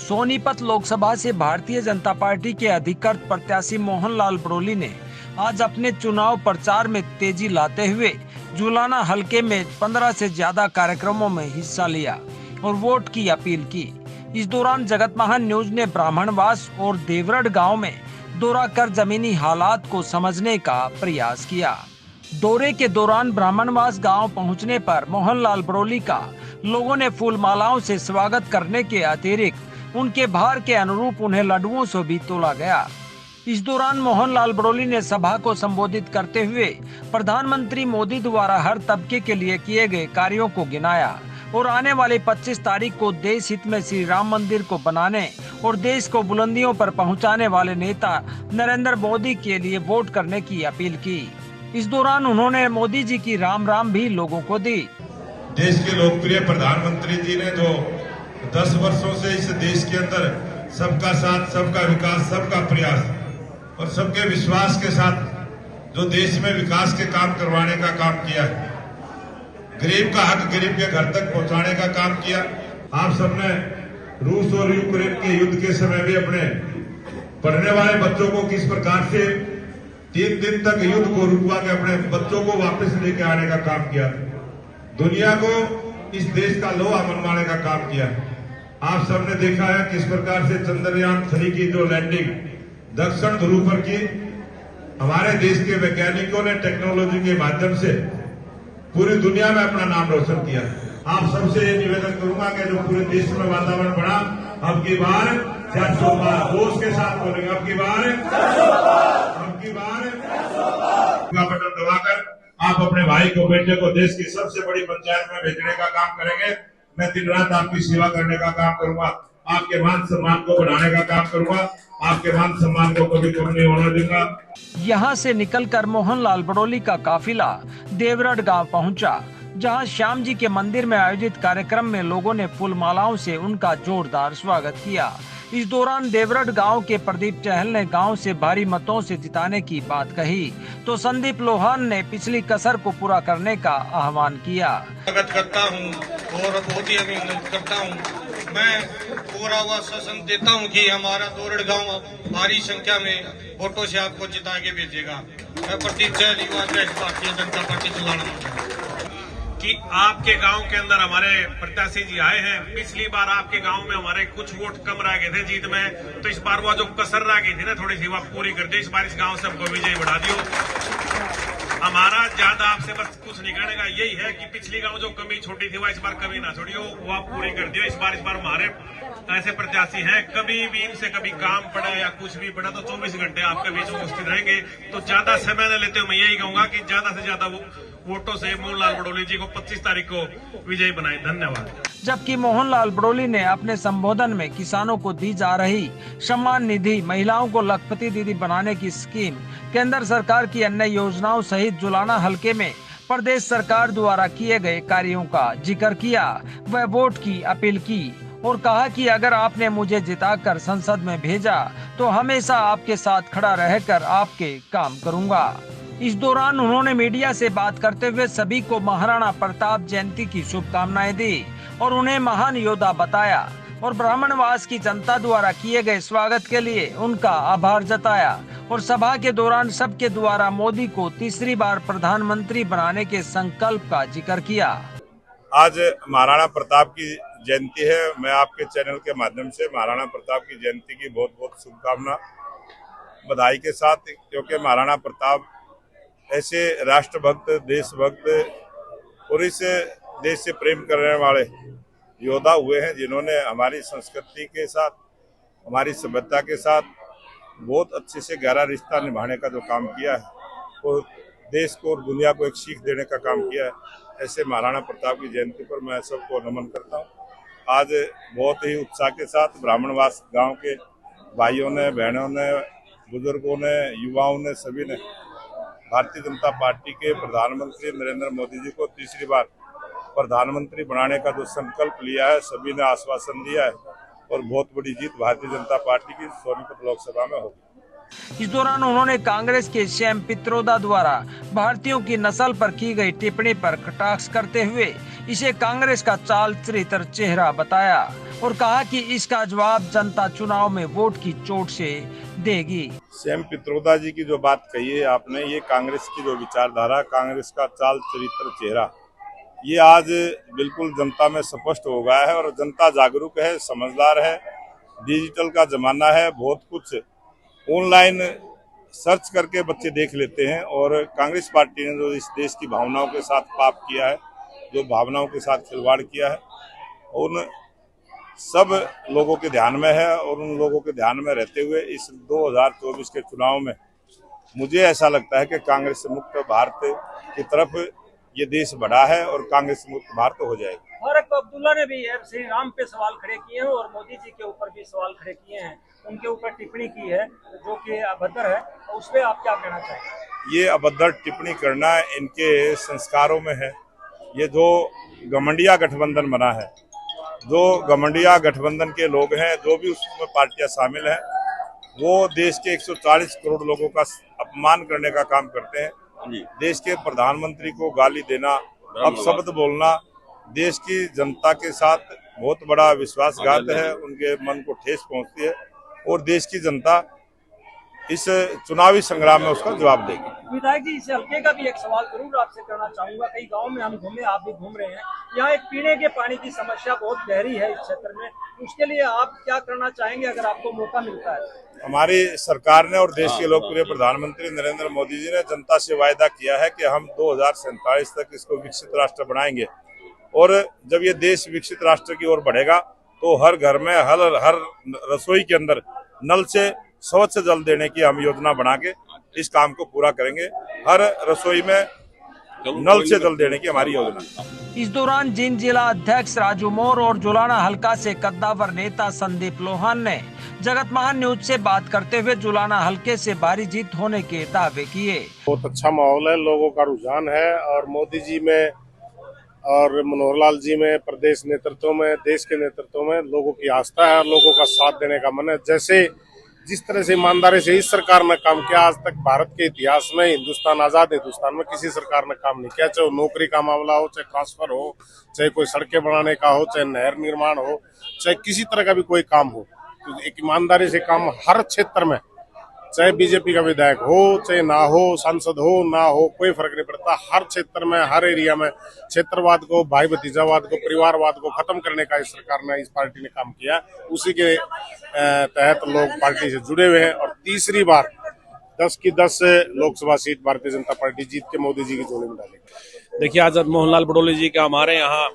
सोनीपत लोकसभा से भारतीय जनता पार्टी के अधिकृत प्रत्याशी मोहनलाल बड़ोली ने आज अपने चुनाव प्रचार में तेजी लाते हुए जुलाना हलके में 15 से ज्यादा कार्यक्रमों में हिस्सा लिया और वोट की अपील की। इस दौरान जगत महान न्यूज ने ब्राह्मणवास और देवरड गांव में दौरा कर जमीनी हालात को समझने का प्रयास किया। दौरे के दौरान ब्राह्मणवास गांव पहुंचने पर मोहनलाल बड़ोली का लोगों ने फूल मालाओं से स्वागत करने के अतिरिक्त उनके भार के अनुरूप उन्हें लड्डुओं से भी तोला गया। इस दौरान मोहनलाल बड़ोली ने सभा को संबोधित करते हुए प्रधानमंत्री मोदी द्वारा हर तबके के लिए किए गए कार्यों को गिनाया और आने वाली 25 तारीख को देश हित में श्री राम मंदिर को बनाने और देश को बुलंदियों पर पहुंचाने वाले नेता नरेंद्र मोदी के लिए वोट करने की अपील की। इस दौरान उन्होंने मोदी जी की राम राम भी लोगों को दी। देश के लोकप्रिय प्रधानमंत्री जी ने जो 10 वर्षों से इस देश के अंदर सबका साथ, सबका विकास, सबका प्रयास और सबके विश्वास के साथ जो देश में विकास के काम करवाने का काम किया है, गरीब का हक गरीब के घर तक पहुंचाने का काम किया। आप सबने रूस और यूक्रेन के युद्ध के समय भी अपने पढ़ने वाले बच्चों को किस प्रकार से 3 दिन तक युद्ध को रुकवा के अपने बच्चों को वापस लेके आने का काम किया। दुनिया को इस देश का लोहा मनवाने का काम किया। आप सबने देखा है किस प्रकार से चंद्रयान 3 की जो लैंडिंग दक्षिण ध्रुव पर की, हमारे देश के वैज्ञानिकों ने टेक्नोलॉजी के माध्यम से पूरी दुनिया में अपना नाम रोशन किया। आप सबसे ये निवेदन करूंगा कि जो पूरे देश में वातावरण बना, अब की बार 400 बार जोश के साथ बोलेंगे, अब की बार बटन दबाकर आप अपने भाई को, बेटे को देश की सबसे बड़ी पंचायत में भेजने का काम करेंगे। मैं दिन रात आपकी सेवा करने का काम करूंगा, आपके मान सम्मान को बढ़ाने का काम करूंगा, आपके मान सम्मान को कभी कम नहीं होने दूंगा। यहाँ से निकलकर मोहनलाल बड़ोली का काफिला देवरड गांव पहुंचा, जहां श्याम जी के मंदिर में आयोजित कार्यक्रम में लोगों ने फूल मालाओं से उनका जोरदार स्वागत किया। इस दौरान देवरड गांव के प्रदीप चहल ने गांव से भारी मतों से जिताने की बात कही, तो संदीप लोहान ने पिछली कसर को पूरा करने का आह्वान किया। स्वागत करता हूं और बहुत ही अभिनंदन करता हूं। मैं पूरा आश्वासन देता हूं कि हमारा देवरड गांव भारी संख्या में वोटों से आपको जिता के भेजेगा। मैं प्रदीप चहल, युवा अध्यक्ष भारतीय जनता पार्टी चलाना कि आपके गांव के अंदर हमारे प्रत्याशी जी आए हैं। पिछली बार आपके गांव में हमारे कुछ वोट कम रह गए थे जीत में, तो इस बार वो जो कसर रह गई थी ना, थोड़ी सी वो पूरी कर दी। इस बार इस गांव से हमको विजयी बढ़ा दियो। हमारा ज्यादा आपसे बस कुछ नहीं कहने का यही है कि पिछली गांव जो कमी छोटी थी, वह इस बार कमी ना छोड़ियो, वो आप पूरी कर दियो। इस बार हमारे ऐसे प्रत्याशी हैं, कभी भी इनसे कभी काम पड़ा या कुछ भी पड़ा तो 24 घंटे आपके बीच उपस्थित रहेंगे। तो ज्यादा समय न लेते हुए मैं यही कहूंगा कि ज्यादा से ज्यादा वोटों से मोहनलाल बड़ोली जी को 25 तारीख को विजयी बनाए। धन्यवाद। जबकि मोहनलाल बड़ोली ने अपने संबोधन में किसानों को दी जा रही सम्मान निधि, महिलाओं को लखपति दीदी बनाने की स्कीम, केंद्र सरकार की अन्य योजनाओं सहित जुलाना हलके में प्रदेश सरकार द्वारा किए गए कार्यों का जिक्र किया। वह वोट की अपील की और कहा कि अगर आपने मुझे जिताकर संसद में भेजा तो हमेशा आपके साथ खड़ा रहकर आपके काम करूंगा। इस दौरान उन्होंने मीडिया से बात करते हुए सभी को महाराणा प्रताप जयंती की शुभकामनाएं दी और उन्हें महान योद्धा बताया और ब्राह्मणवास की जनता द्वारा किए गए स्वागत के लिए उनका आभार जताया और सभा के दौरान सबके द्वारा मोदी को तीसरी बार प्रधानमंत्री बनाने के संकल्प का जिक्र किया। आज महाराणा प्रताप की जयंती है। मैं आपके चैनल के माध्यम से महाराणा प्रताप की जयंती की बहुत बहुत शुभकामना बधाई के साथ, क्योंकि महाराणा प्रताप ऐसे राष्ट्रभक्त, देशभक्त और इस देश से प्रेम करने वाले योद्धा हुए हैं, जिन्होंने हमारी संस्कृति के साथ, हमारी सभ्यता के साथ बहुत अच्छे से गहरा रिश्ता निभाने का जो काम किया है और देश को और दुनिया को एक सीख देने का काम किया है। ऐसे महाराणा प्रताप की जयंती पर मैं सबको नमन करता हूँ। आज बहुत ही उत्साह के साथ ब्राह्मणवास गांव के भाइयों ने, बहनों ने, बुजुर्गों ने, युवाओं ने, सभी ने भारतीय जनता पार्टी के प्रधानमंत्री नरेंद्र मोदी जी को तीसरी बार प्रधानमंत्री बनाने का जो संकल्प लिया है, सभी ने आश्वासन दिया है और बहुत बड़ी जीत भारतीय जनता पार्टी की सोनीपत लोकसभा में होगी। इस दौरान उन्होंने कांग्रेस के श्याम पित्रोदा द्वारा भारतीयों की नस्ल पर की गई टिप्पणी पर कटाक्ष करते हुए इसे कांग्रेस का चाल चरित्र चेहरा बताया और कहा कि इसका जवाब जनता चुनाव में वोट की चोट से देगी। श्याम पित्रोदा जी की जो बात कही है आपने, ये कांग्रेस की जो विचारधारा, कांग्रेस का चाल चरित्र चेहरा, ये आज बिल्कुल जनता में स्पष्ट हो गया है। और जनता जागरूक है, समझदार है, डिजिटल का जमाना है, बहुत कुछ ऑनलाइन सर्च करके बच्चे देख लेते हैं। और कांग्रेस पार्टी ने जो इस देश की भावनाओं के साथ पाप किया है, जो भावनाओं के साथ खिलवाड़ किया है, उन सब लोगों के ध्यान में है। और उन लोगों के ध्यान में रहते हुए इस 2024 के चुनाव में मुझे ऐसा लगता है कि कांग्रेस मुक्त भारत की तरफ ये देश बढ़ा है और कांग्रेस मुक्त भारत हो जाएगा। फारूक अब्दुल्ला ने भी श्री राम पे सवाल खड़े किए हैं और मोदी जी के ऊपर भी सवाल खड़े किए हैं, उनके ऊपर टिप्पणी की है जो कि अभद्र है, उस पर आप क्या कहना चाहेंगे? ये अभद्र टिप्पणी करना इनके संस्कारों में है। ये जो घमंडिया गठबंधन बना है, जो घमंडिया गठबंधन के लोग हैं, जो भी उसमें पार्टियां शामिल हैं, वो देश के 140 करोड़ लोगों का अपमान करने का काम करते हैं। देश के प्रधानमंत्री को गाली देना, अपशब्द बोलना देश की जनता के साथ बहुत बड़ा विश्वासघात है, उनके मन को ठेस पहुंचती है। और देश की जनता इस चुनावी संग्राम में उसका जवाब देगी। विधायक जी, इस हल्के का भी एक सवाल जरूर आपसे करना चाहूंगा। कई गांव में हम घूमे, आप भी घूम रहे हैं, यहाँ एक पीने के पानी की समस्या बहुत गहरी है इस क्षेत्र में, उसके लिए आप क्या करना चाहेंगे अगर आपको मौका मिलता है? हमारी सरकार ने और देश के लोकप्रिय प्रधानमंत्री नरेंद्र मोदी जी ने जनता से वायदा किया है कि हम 2047 तक इसको विकसित राष्ट्र बनाएंगे। और जब ये देश विकसित राष्ट्र की ओर बढ़ेगा तो हर घर में, हर रसोई के अंदर नल से स्वच्छ जल देने की हम योजना बना के इस काम को पूरा करेंगे। हर रसोई में नल से जल देने की हमारी योजना। इस दौरान जिन जिला अध्यक्ष राजू मोर और जुलाना हल्का से कद्दावर नेता संदीप लोहान ने जगत महान न्यूज से बात करते हुए जुलाना हल्के से भारी जीत होने के दावे किए। बहुत अच्छा माहौल है, लोगों का रुझान है और मोदी जी में और मनोहर लाल जी में, प्रदेश नेतृत्व में, देश के नेतृत्व में लोगों की आस्था है और लोगों का साथ देने का मन है। जैसे जिस तरह से ईमानदारी से इस सरकार ने काम किया, आज तक भारत के इतिहास में, हिंदुस्तान आजाद हिंदुस्तान में किसी सरकार ने काम नहीं किया। चाहे नौकरी का मामला हो, चाहे ट्रांसफर हो, चाहे कोई सड़कें बनाने का हो, चाहे नहर निर्माण हो, चाहे किसी तरह का भी कोई काम हो, तो एक ईमानदारी से काम हर क्षेत्र में, चाहे बीजेपी का विधायक हो, चाहे ना हो, सांसद हो ना हो, कोई फर्क नहीं पड़ता। हर क्षेत्र में, हर एरिया में क्षेत्रवाद को, भाई भतीजावाद को, परिवारवाद को खत्म करने का इस सरकार ने, इस पार्टी ने काम किया। उसी के तहत लोग पार्टी से जुड़े हुए हैं और तीसरी बार 10 की 10 लोकसभा सीट भारतीय जनता पार्टी जीत के मोदी जी की झोली में डालेगी। देखिए, आज मोहनलाल बडोली जी का हमारे यहाँ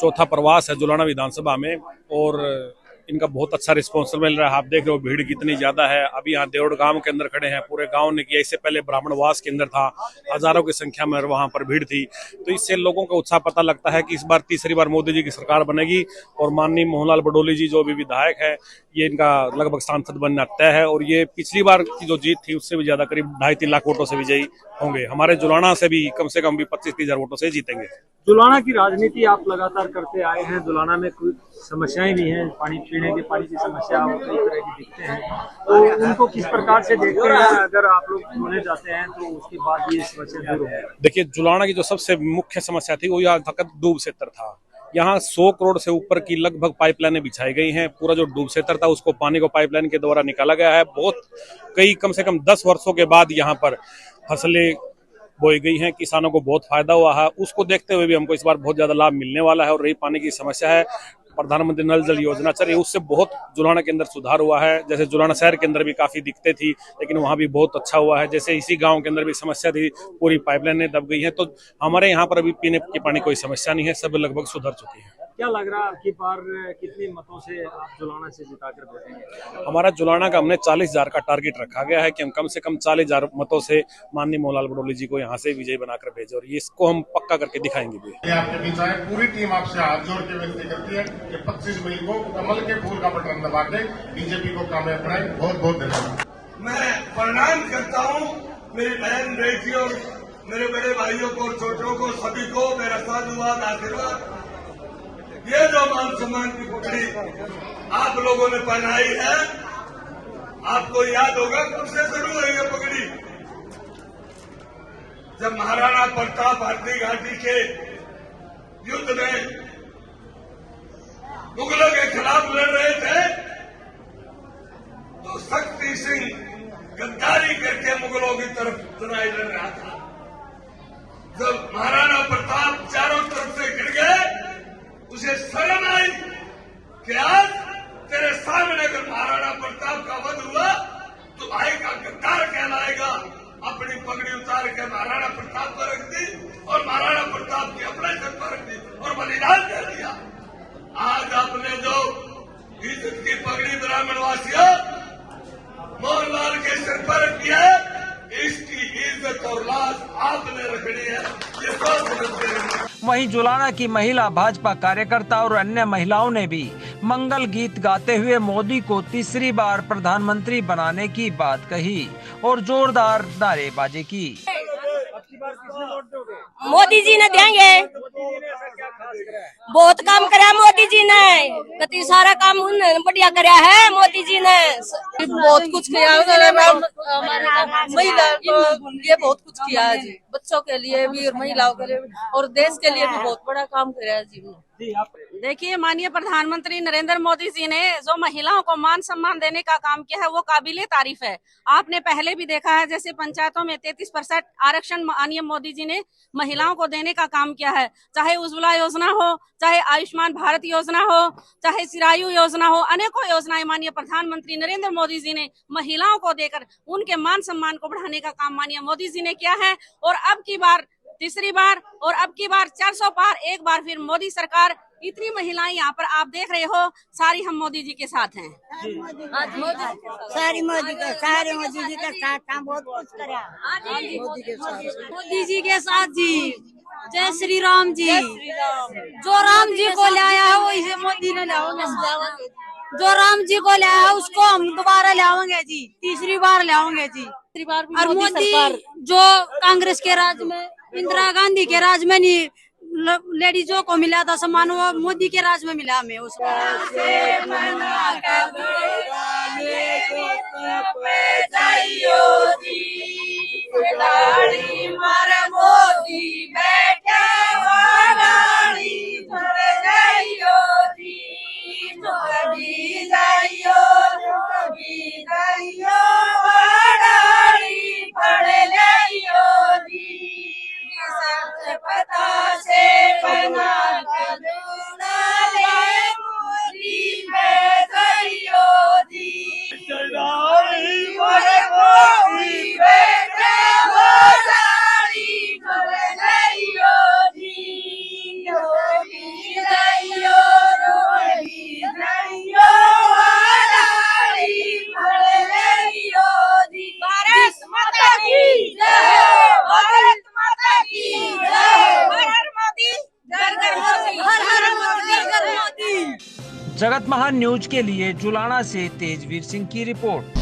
चौथा प्रवास है जुलाना विधानसभा में और इनका बहुत अच्छा रिस्पॉन्स मिल रहा है। आप देख रहे हो भीड़ कितनी ज्यादा है। अभी यहाँ देवड़ गांव के अंदर खड़े हैं, पूरे गांव ने किया, इससे पहले ब्राह्मणवास के अंदर था, हजारों की संख्या में वहां पर भीड़ थी। तो इससे लोगों का उत्साह पता लगता है कि इस बार तीसरी बार मोदी जी की सरकार बनेगी और माननीय मोहनलाल बडोली जी जो भी विधायक है, ये इनका लगभग सांसद बनना तय है। और ये पिछली बार की जो जीत थी उससे भी ज्यादा, करीब 2.5-3 लाख वोटों से विजयी होंगे। हमारे जुलाना से भी कम 25-30 हजार वोटों से जीतेंगे। जुलाना की राजनीति आप लगातार करते आए हैं, जुलाना में कुछ समस्याएं भी हैं, पानी, पीने के पानी की समस्या कई तरह की दिखते हैं, तो उनको किस प्रकार से देखते हैं? अगर आप लोग चुने जाते हैं तो उसके बाद ये समस्या दूर होगी? देखिए, जुलाना की जो सबसे मुख्य समस्या थी वो यहाँ तक डूब क्षेत्र था। यहाँ 100 करोड़ से ऊपर की लगभग पाइपलाइनें बिछाई गई हैं। पूरा जो डूब क्षेत्र था उसको पानी को पाइपलाइन के द्वारा निकाला गया है। कम से कम 10 वर्षों के बाद यहाँ पर फसलें बोई गई हैं, किसानों को बहुत फायदा हुआ है। उसको देखते हुए भी हमको इस बार बहुत ज्यादा लाभ मिलने वाला है। और रही पानी की समस्या है, प्रधानमंत्री नल जल योजना चल रही है, उससे बहुत जुलाना के अंदर सुधार हुआ है। जैसे जुलाना शहर के अंदर भी काफी दिक्कतें थी, लेकिन वहां भी बहुत अच्छा हुआ है। जैसे इसी गांव के अंदर भी समस्या थी, पूरी पाइपलाइनें दब गई हैं। तो हमारे यहाँ पर अभी पीने के पानी कोई समस्या नहीं है, सब लगभग सुधर चुकी है। क्या लग रहा है आपकी बार कितने मतों से आप जुलाना से जिताकर भेजेंगे? हमारा जुलाना का हमने 40,000 का टारगेट रखा गया है कि हम कम से कम 40,000 मतों से माननीय मोहनलाल बडोली जी को यहाँ से विजयी बनाकर भेजे और इसको हम पक्का करके दिखाएंगे भी। आपके बीच आए, पूरी टीम आपसे हाथ जोड़ के विनती करती है कि 25 मई को कमल के फूल का बटन दबा के बीजेपी को कामयाब बनाए। बहुत बहुत धन्यवाद। मैं प्रणाम करता हूँ मेरी बहन बेटियों, मेरे बड़े भाइयों को, छोटों को, सभी को मेरा साधुवाद, आशीर्वाद। ये जो मान सम्मान की पगड़ी आप लोगों ने पहनाई है, आपको याद होगा कब से शुरू हुई है पगड़ी? जब महाराणा प्रताप हाथी घाटी के युद्ध में मुगलों के खिलाफ वहीं जुलाना की महिला भाजपा कार्यकर्ता और अन्य महिलाओं ने भी मंगल गीत गाते हुए मोदी को तीसरी बार प्रधानमंत्री बनाने की बात कही और जोरदार नारेबाजी की। मोदी जी ने देंगे, बहुत काम करा मोदी जी ने, कति सारा काम उन्होंने बढ़िया करा है मोदी जी ने, बहुत कुछ किया महिला को लिए, बहुत कुछ किया है जी, बच्चों के लिए भी और महिलाओं के लिए भी और देश के लिए भी बहुत बड़ा काम करा है जी। देखिए, माननीय प्रधानमंत्री नरेंद्र मोदी जी ने जो महिलाओं को मान सम्मान देने का काम किया है वो काबिले तारीफ है। आपने पहले भी देखा है, जैसे पंचायतों में 33% आरक्षण माननीय मोदी जी ने महिलाओं को देने का काम किया है। चाहे उज्ज्वला योजना हो, चाहे आयुष्मान भारत योजना हो, चाहे चिरायु योजना हो, अनेकों योजनाएं माननीय प्रधानमंत्री नरेंद्र मोदी जी ने महिलाओं को देकर उनके मान सम्मान को बढ़ाने का काम माननीय मोदी जी ने किया है। और अब की बार तीसरी बार और अब की बार 400 पार, एक बार फिर मोदी सरकार, इतनी महिलाएं यहाँ पर आप देख रहे हो, सारी हम मोदी जी के साथ हैं। सारे मोदी जी के साथ हम बहुत कुछ करा। मोदी जी के साथ जी, जय श्री राम जी। जो राम जी को लाया है वो इसे मोदी ने लाओगे, जो राम जी को लाया है उसको हम दोबारा लाओगे जी, तीसरी बार लाओगे जी। और मोदी जो कांग्रेस के राज में, इंदिरा गांधी के राज में नहीं लेडीजों को मिला था सम्मान, वो मोदी के राज में मिला हमें उसको। जगत महान न्यूज के लिए जुलाना से तेजवीर सिंह की रिपोर्ट।